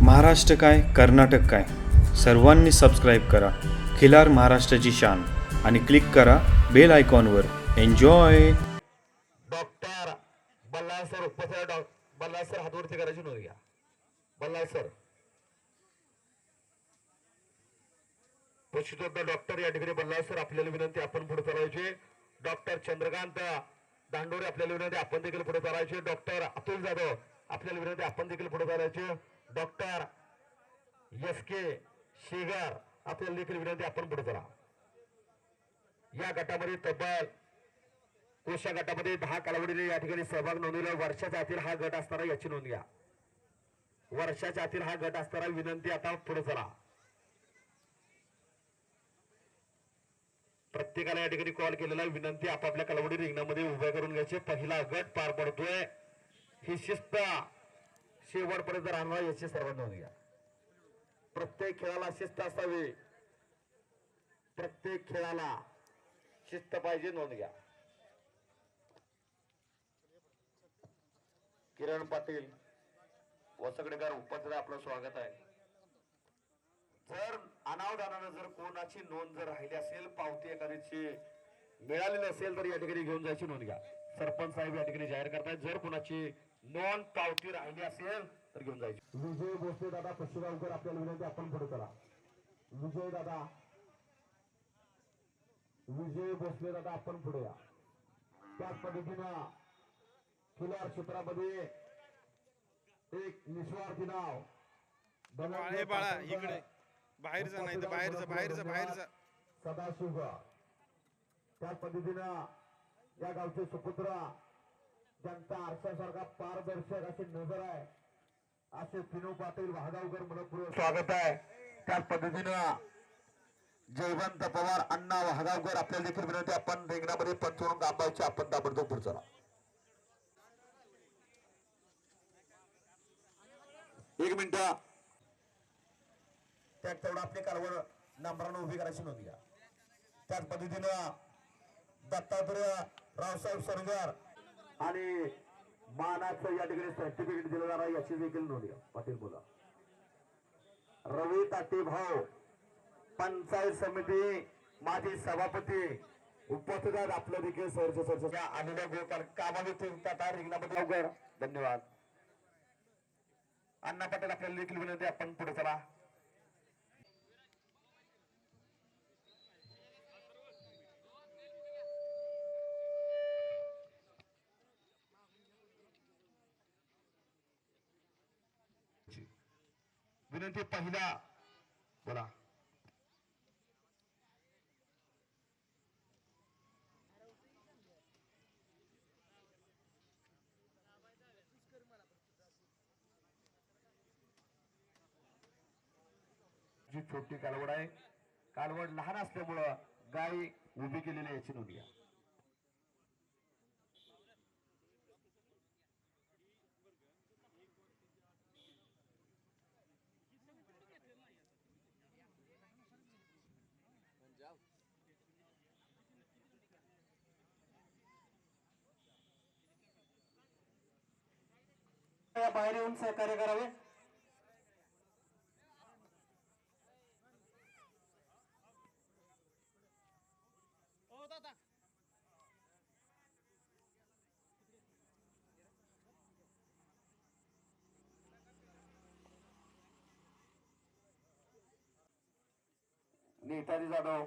महाराष्ट्र काय कर्नाटक काय सर्वांनी सबस्क्राईब करा खिलार महाराष्ट्राची शान आणि क्लिक करा बेल आयकॉनवर. एन्जॉय. डॉक्टर बल्लाळ सर उपस्थित. बल्लाळ सर हातवरती करायची नोंद घ्या. बल्लाळ सर पशुतज्ञ डॉक्टर या ठिकाणी बल्लाळ सर आपल्याला विनंती आपण पुढे चालायचे. डॉक्टर चंद्रकांत दांडोरे आपल्याला विनंती आपण देखील पुढे चालायचे. डॉक्टर अतुल जाधव आपल्याला विनंती आपण देखील पुढे चालायचे. डॉक्टर एस के शेगर आपल्याला देखील विनंती आपण पुढे चला. या गटामध्ये तब्बल कोशा गटामध्ये 10 कालावधीने या ठिकाणी सहभाग नोंदवला. वर्षाच्या आतील हा गट असताना याची नोंद घ्या. वर्षाच्या आतील हा गट असताना विनंती आता पुढे चला. प्रत्येकाला या ठिकाणी कॉल केलेला विनंती आपापल्या कालावधी रिंगणामध्ये उभ्या करून घ्यायचे. पहिला गट पार पडतोय. ही शिस्त शेवटपर्यंत राहणार याची सर्वांनी नोंद घ्या. प्रत्येक खेळाला शिस्त असावी. प्रत्येक खेळाला शिस्त पाहिजे. नोंद घ्या. किरण पाटील वसगडेकर उपस्थित आपलं स्वागत आहे. जर अनावधानानं जर कोणाची नोंद जर राहिली असेल पावती एखाद्याची मिळालेली असेल तर या ठिकाणी घेऊन जायची नोंद घ्या. सरपंच साहेब या ठिकाणी जाहीर करतायत जर कोणाची नोंद पावती राहिली असेल तर घेऊन जायची. विजय भोसले दादा पश्चिमगावकर आपल्याला विनंती आपण पुढे चला. विजय भोसले दादा आपण पुढे या. त्याच पद्धतीनं खिलार क्षेत्रामध्ये एक निस्वार्थी नाव बाळा इकडे बाहेरचा नाही तर बाहेरचा सदाशिव. त्याच पद्धतीनं या गावचे सुपुत्र ज्यांचा आरशासारखा पारदर्शक अशी नजर आहे असे पिनू पाटील वाहगावकर मनपूर्वक स्वागत आहे. त्याच पद्धतीनं जयवंत पवार अण्णा वाहगावकर आपल्याला देखील विनंती आपण रिंगणामध्ये पंचवरून दाबायचे. आपण ताबडतोब पुढे चला. 1 मिनिट. त्यात तेवढं आपली कालवर नंबरानं उभी करायची नोंद घ्या. त्याच पद्धतीनं दत्तात्रय रावसाहेब सरगर आणि मानाचं या ठिकाणी सर्टिफिकेट दिलं जाणार याची देखील नोंद घ्या. पाटील बोला. रवी ताटे भाऊ पंचायत समिती माजी सभापती उपस्थित आहेत. आपलं देखील सरच्या आलेल्या गोपाल कामामध्ये रिंगणामध्ये. धन्यवाद. अण्णा पाटील आपल्याला देखील विनंती आपण पुढे चला. विनंती पहिला बोला. जी छोटी कालवड आहे. कालवड लहान असल्यामुळं गाय उभी केलेली याची नोंद घ्या. बाहेर येऊन सहकार्य करावे. नेताजी जाधव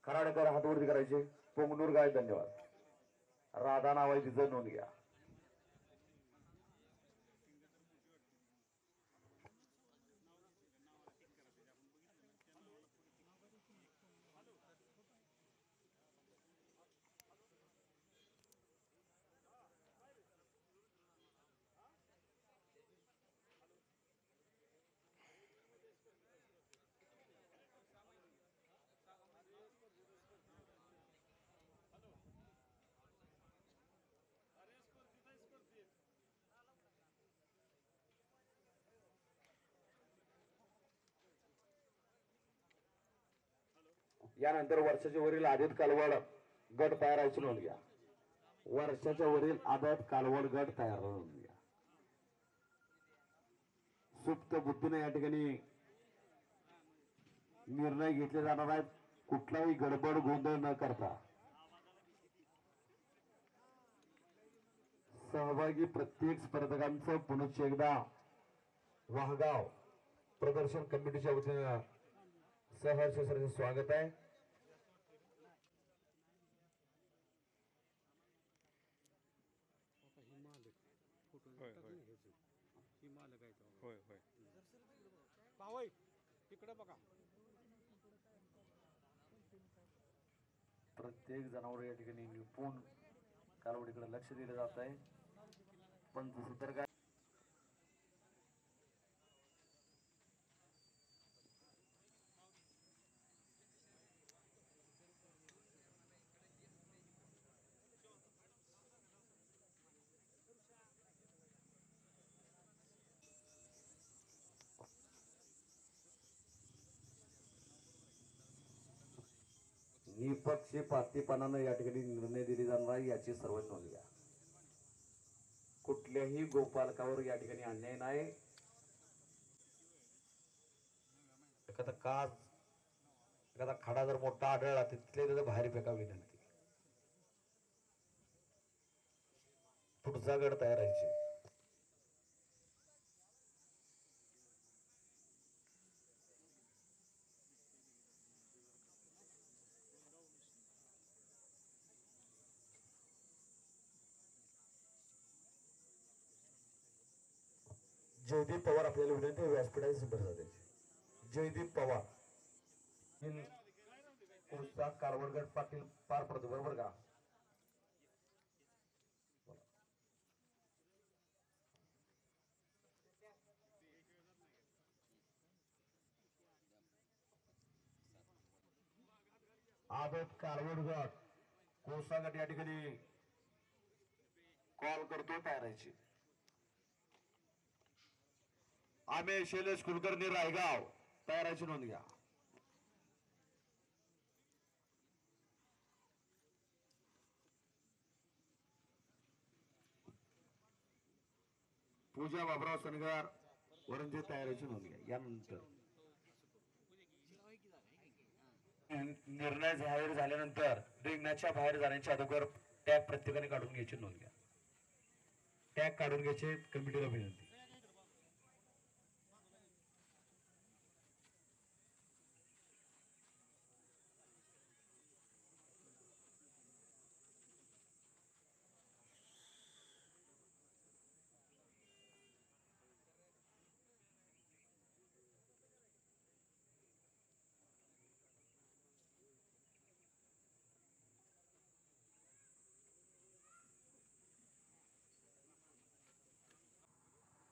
खराडेकर हातवरती करायचे. पोंगनूर गाय. धन्यवाद. राधा नाव आहे तिचं नोंद घ्या. यानंतर वर्षाच्या वरील आदित कालवड गट तयाराची नोंद घ्या. वर्षाच्या वरील आदत कालवड गट तयार नोंद घ्या. सुप्त बुद्धीने या ठिकाणी निर्णय घेतले जाणार आहेत. कुठलाही गडबड गोंधळ न करता सहभागी प्रत्येक स्पर्धकांचं पुनश्च एकदा वाहगाव प्रदर्शन कमिटीच्या वतीनं सहर्ष स्वागत आहे. होय होय होय तिकडे बघा. प्रत्येक जनावर या ठिकाणी निपुण कालवडीकडे लक्ष दिलं जात आहे. पण जसं तर काय निपक्षपातीपणानं या ठिकाणी निर्णय दिले जाणार आहे याची सर्व नोंद घ्या. कुठल्याही गोपालकावर या ठिकाणी अन्याय नाही. एखादा कास एखादा खडा जर मोठा आढळला तिथले त्याचं बाहेर फेकावी विनंती. पुढचा गड तयार आहे. जयदीप पवार आपल्याला विनंती आहे व्यासपीठाची सिंबर जाते. जयदीप पवार कुर्सा कारवडगड पाटील पार पडतो बरोबर का. आदत कारवडगड कोसागड या ठिकाणी कॉल करतो तयारायची. आम्ही शैलेश कुलकर्णी रायगाव तयाराची नोंद घ्या. पूजा बाबराव सनगर वरंजे तयाराची नोंद घ्या. यानंतर निर्णय जाहीर झाल्यानंतर रिंगणाच्या बाहेर जाण्याच्या अगोदर टॅग प्रत्येकाने काढून घ्यायची नोंद घ्या. टॅग काढून घ्यायचे कमिटीला विनंती.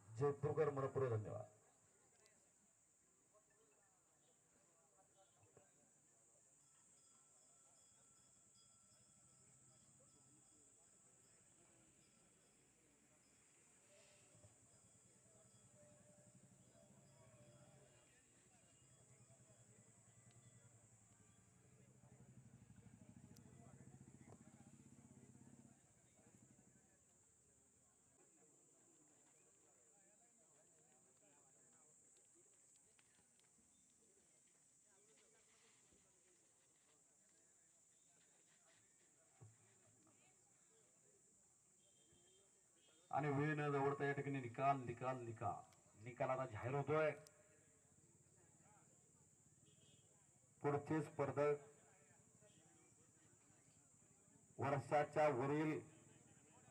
जयपूरकर मनपूर्वक धन्यवाद. आणि वेळ न दवडता या ठिकाणी निकाल आता जाहीर होतोय. पुढचे स्पर्धक वर्षाच्या वरील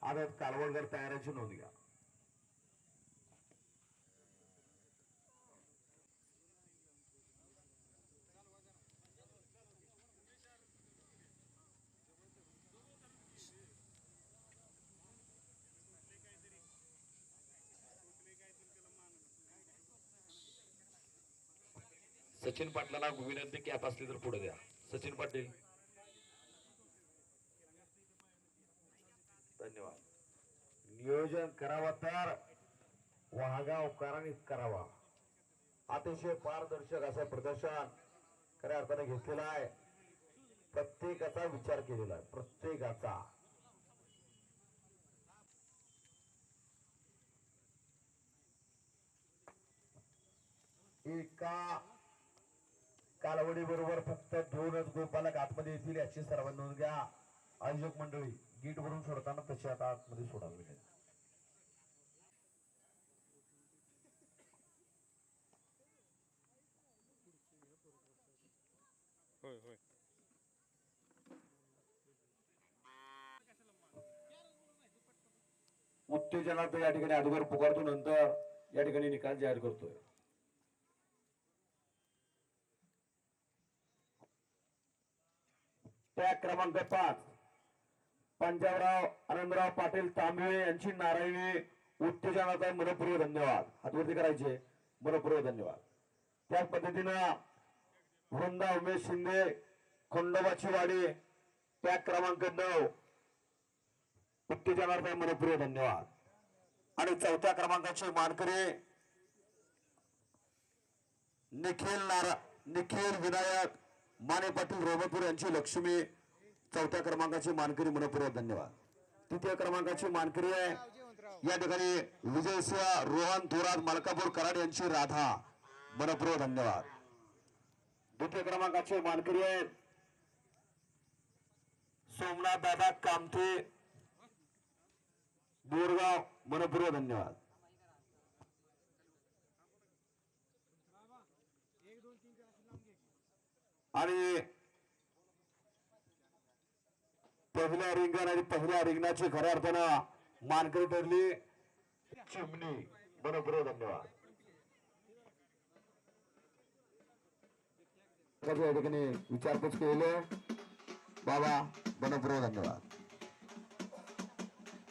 आदत कालवडगड तयारीची नोंद घ्या. सचिन पाटलाला विनंती कॅप असली तर पुढे द्या. सचिन पाटील धन्यवाद. नियोजन करावं तर वाहगावकरांनी करावा. अतिशय पारदर्शक असं प्रदर्शन खऱ्या अर्थाने घेतलेलं आहे. प्रत्येकाचा विचार केलेला आहे. प्रत्येकाचा एका कालावधी बरोबर फक्त 2च गोपालक आतमध्ये येतील याची सर्वांनी नोंद घ्या. आयोजक मंडळी गेट वरून सोडताना तसे आता आतमध्ये सोडावे लागेल. होय होय. उत्तेजनार्थ या ठिकाणी अगोदर पुकारतो, नंतर या ठिकाणी निकाल जाहीर करतोय. ट्रॅक क्रमांक 5 पंजाबराव आनंदराव पाटील तांबे यांची नारायणी उत्तेजनाचा मनपूर्वक धन्यवाद. हातवरती करायचे, मनपूर्वक धन्यवाद. त्याच पद्धतीनं वृंदा उमेश शिंदे खंडोबाची वाडी ट्रॅक क्रमांक 9 उत्तेजनार्थ मनपूर्वक धन्यवाद. आणि 4थ्या क्रमांकाचे मानकरी निखिल विनायक माने पाटील रोमतपूर यांची लक्ष्मी 4थ्या क्रमांकाची मानकरी मनपूर्वक धन्यवाद. 3य क्रमांकाची मानकरी आहे या ठिकाणी विजयसिंह रोहन थोरात मलकापूर कराड यांची राधा मनपूर्वक धन्यवाद. 2य क्रमांकाचे मानकरी आहेत सोमनाथ दादा कामथे बोरगाव मनपूर्वक धन्यवाद. आणि पहिल्या रिंगण आणि पहिल्या रिंगणाची खऱ्या अर्थानं मानकरी ठरली चिमणी मनपूर्वक धन्यवाद. या ठिकाणी विचारपूस केलेले बाबा मनपूर्वक धन्यवाद.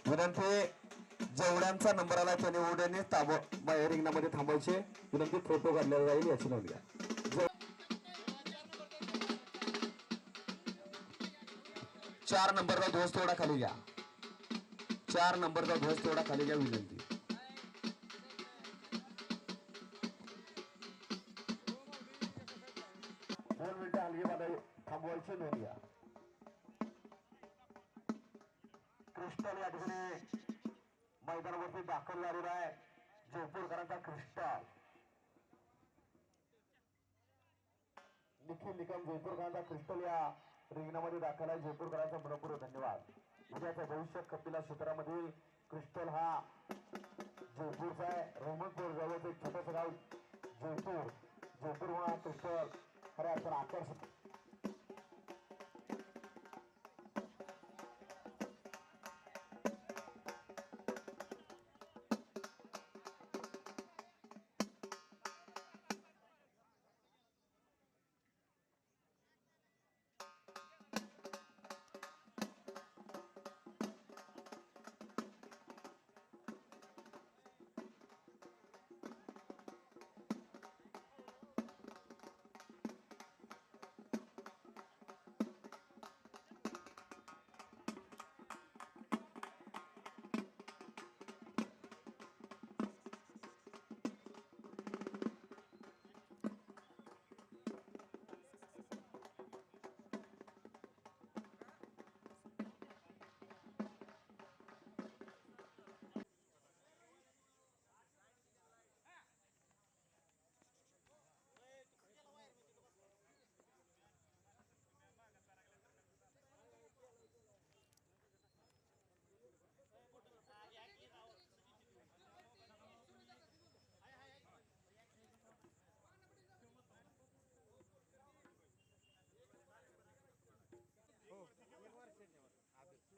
विनंती जेवढ्यांचा नंबर आला त्याने एवढ्याने रिंगणामध्ये थांबायचे. विनंती फोटो काढलेला जाईल याची नोंद घ्या. 4 नंबरचा ध्वज तेवढा खाली घ्या. 4 नंबरचा ध्वज तेवढा खाली घ्या विनंती. दोन मिनिटं हलगी थांबवायची नोंद घ्या. क्रिस्टल या ठिकाणी मैदानावरती दाखल झालेला आहे. जयपूरकरांचा क्रिस्टल निखिल निकम जयपूरकरांचा क्रिस्टल या रिंगणामध्ये दाखल आहे. जयपूरकरांचा मनपूर्वक धन्यवाद. उद्याचं भविष्य कपिला क्षेत्रामध्ये क्रिस्टल हा जयपूरचा आहे. रोमनपूर जवळचं एक छोटंसं गाव जयपूर हा क्रिस्टल खऱ्या अर्थानं आकर्षक.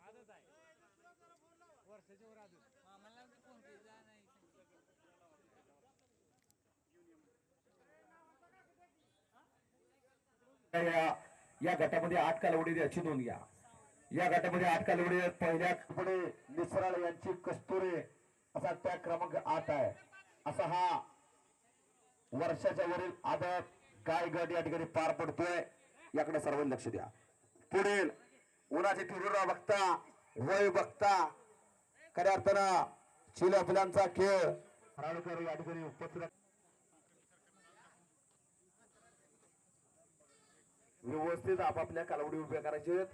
आदत आहे वर्षाच्या वर आदत. मला फोन केला नाही. या गटामध्ये 8 कालावडी याची नोंद घ्या. या गटामध्ये 8 कालावडी पहिल्या पुढे निसराळ यांची कस्तुरे असा त्या क्रमांक 8 आहे. असा हा वर्षाच्या वरील आदत काय गट या ठिकाणी पार पडतोय याकडे सर्वांनी लक्ष द्या. पुढील उन्हाची तीव्रता बघता वय बघता खऱ्या अर्थानं चिल्या फुलांचा खेळ हराळकर या ठिकाणी उपस्थित व्यवस्थित आपापल्या कालावडी उभ्या करायचे.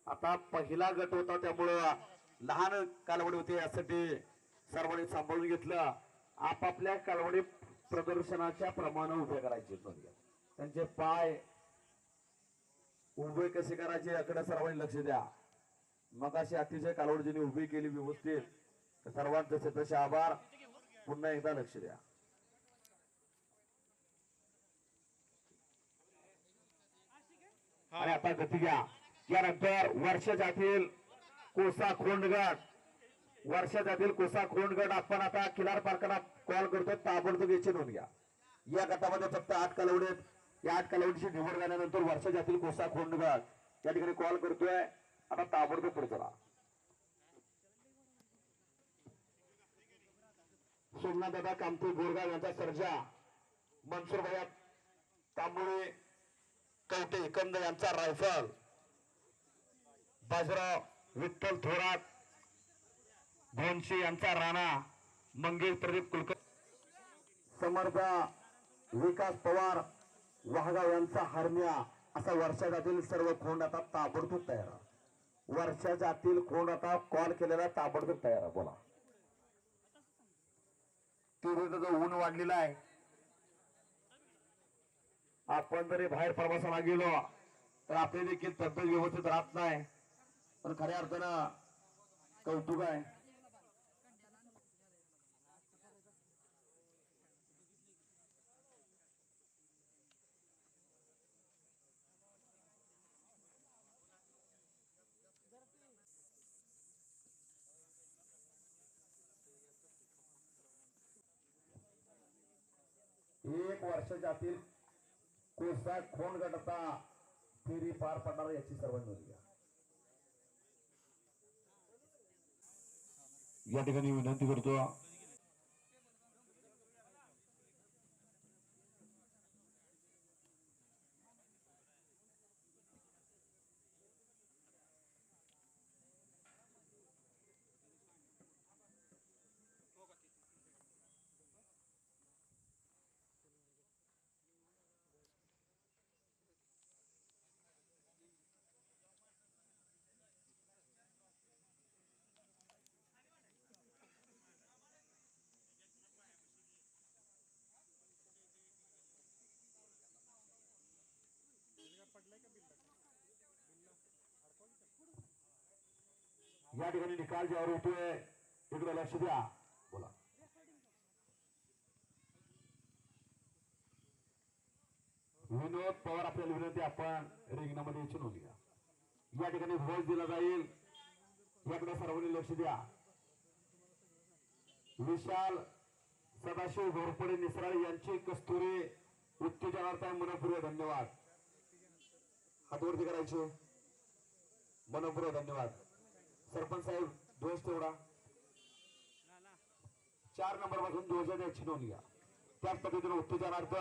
आता पहिला गट होता त्यामुळं लहान कालावडी होते यासाठी सर्वांनी सांभाळून घेतलं. आपापल्या कालावडी प्रदर्शनाच्या प्रमाणे उभे करायचे. त्यांचे पाय उभे कसे करायचे याकडे सर्वांनी लक्ष द्या. मग अशी अतिशय कालावधीने उभी केली व्यवस्थित. सर्वांचे तसे आभार. पुन्हा एकदा लक्ष द्या. आणि आता गती घ्या. यानंतर वर्षाच्यातील कोसा खोंडगट, वर्षाच्यातील कोसा खोंडगट आपण आता खिलार पार्काला कॉल करतो. ताबडतोब याची नोंद घ्या. या गटामध्ये फक्त 8 कालावधी आहेत. या 8 कालावधीची निवड झाल्यानंतर वर्षाच्यातील कोसा खोंडगट या ठिकाणी कॉल करतोय. आता ताबडतोब पुढे चला. सोमनाथ दादा कामते बोरगाव यांचा सर्जा, मनसूर भैया तांबोळे कवटे कंद यांचा रायफल, बाजीराव विठ्ठल थोरात भोनशी यांचा राणा, मंगेश प्रदीप कुलकर्णी, समर्थ विकास पवार वाहगाव यांचा हरण्या. असा वर्षातील सर्व खोंड आता ताबडतोब तयार. वर्षातील खोंड आता कॉल केलेला ताबडतोब तयार. बोला. तीव्र ऊन वाढलेला आहे. आपण जरी बाहेर प्रवासाला गेलो तर आपली देखील तब्येत व्यवस्थित राहत नाही. पण खऱ्या अर्थानं कौतुक आहे. एक वर्षातील कोसा खोंड गटाचा फेरी पार पडणार याची सर्वांनी नोंद घ्या. या ठिकाणी विनंती करतो. या ठिकाणी निकाल ज्यावर होतोय तिकडे लक्ष द्या. बोला. विनोद पवार आपल्याला विनंती आपण रिंगणामध्ये याची नोंद घ्या. या ठिकाणी ध्वज दिला जाईल. याकडे सर्वांनी लक्ष द्या. विशाल सदाशिव घोरपडे निसराळ यांची कस्तुरी उत्तेजनार्थ मनपूर्वक धन्यवाद. हातवरती करायचे. मनपूर्वक धन्यवाद. सरपंच साहेब ध्वज तेवढा 4 नंबर पासून ध्वज द्यायची नोंद घ्या. त्याच पद्धतीने उत्तेजनार्थ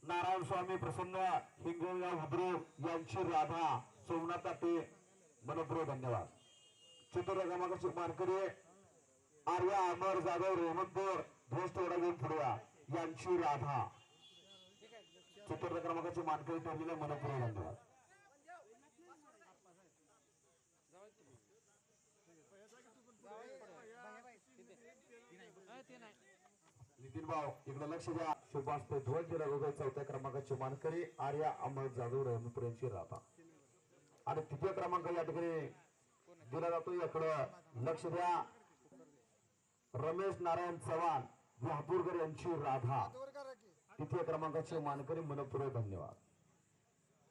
नारायण स्वामी प्रसन्न हिंगोळगाव बुद्रुक यांची राधा सोमनाथ ताटे मनपूर्वक धन्यवाद. चित्र क्रमांकाची मानकरी आर्या अमर जाधव रेहमतपूर ध्वज तेवढा घेऊन पुढवा यांची राधा चित्र क्रमांकाची मानकरी ठरलेल्या मनपूर्वक धन्यवाद. नितीन भाऊ इकडे लक्ष द्या. शुभास्ते ध्वज दिला जातो. 4थ्या क्रमांकाची मानकरी आर्या अमर जाधव रेहमतपूर यांची राधा आणि 3य क्रमांक या ठिकाणी दिला जातो. याकडे लक्ष द्या. रमेश नारायण चव्हाण वाहपूरकर यांची राधा 3य क्रमांकाची मानकरी मनपूर्वक धन्यवाद.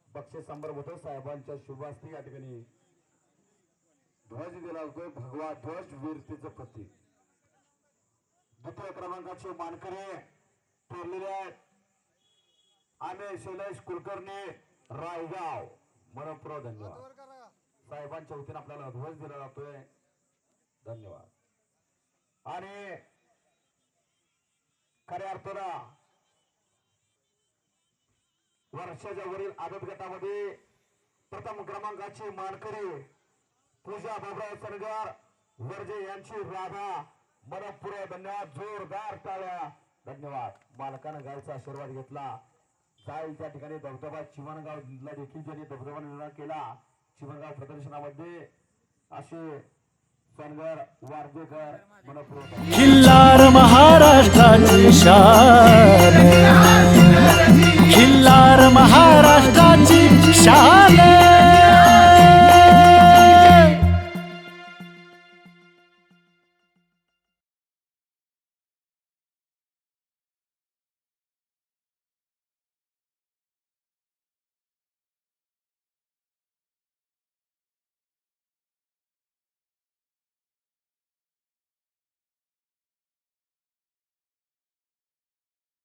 बक्षीस संभार होतो साहेबांच्या शुभास्ते या ठिकाणी ध्वज दिला जातोय. भगवा ध्वज वीरतेचं प्रतीक. 2य क्रमांकाचे मानकरी ठरलेले आहेत आम्ही शैलेश कुलकर्णी रायगाव मनपूर्वक धन्यवाद. साहेबांच्या वतीने आपल्याला ध्वज दिला जातोय. धन्यवाद. आणि खऱ्या अर्थानं वर्षाच्या वरील आदत गटामध्ये प्रथम क्रमांकाची मानकरी पूजा बाबराव सरगार वर्जे यांची राधा मनपूर्वक धन्यवाद. जोरदार टाळ्या. धन्यवाद. मालकानं गावचा आशीर्वाद घेतला. जाईल त्या ठिकाणी दबदबा चिमणगावला देखील ज्यांनी दबदबा निर्माण केला. चिमणगाव प्रदर्शनामध्ये असे सनगर वारजेकर मनपूर्वक खिल्लार महाराष्ट्राची शान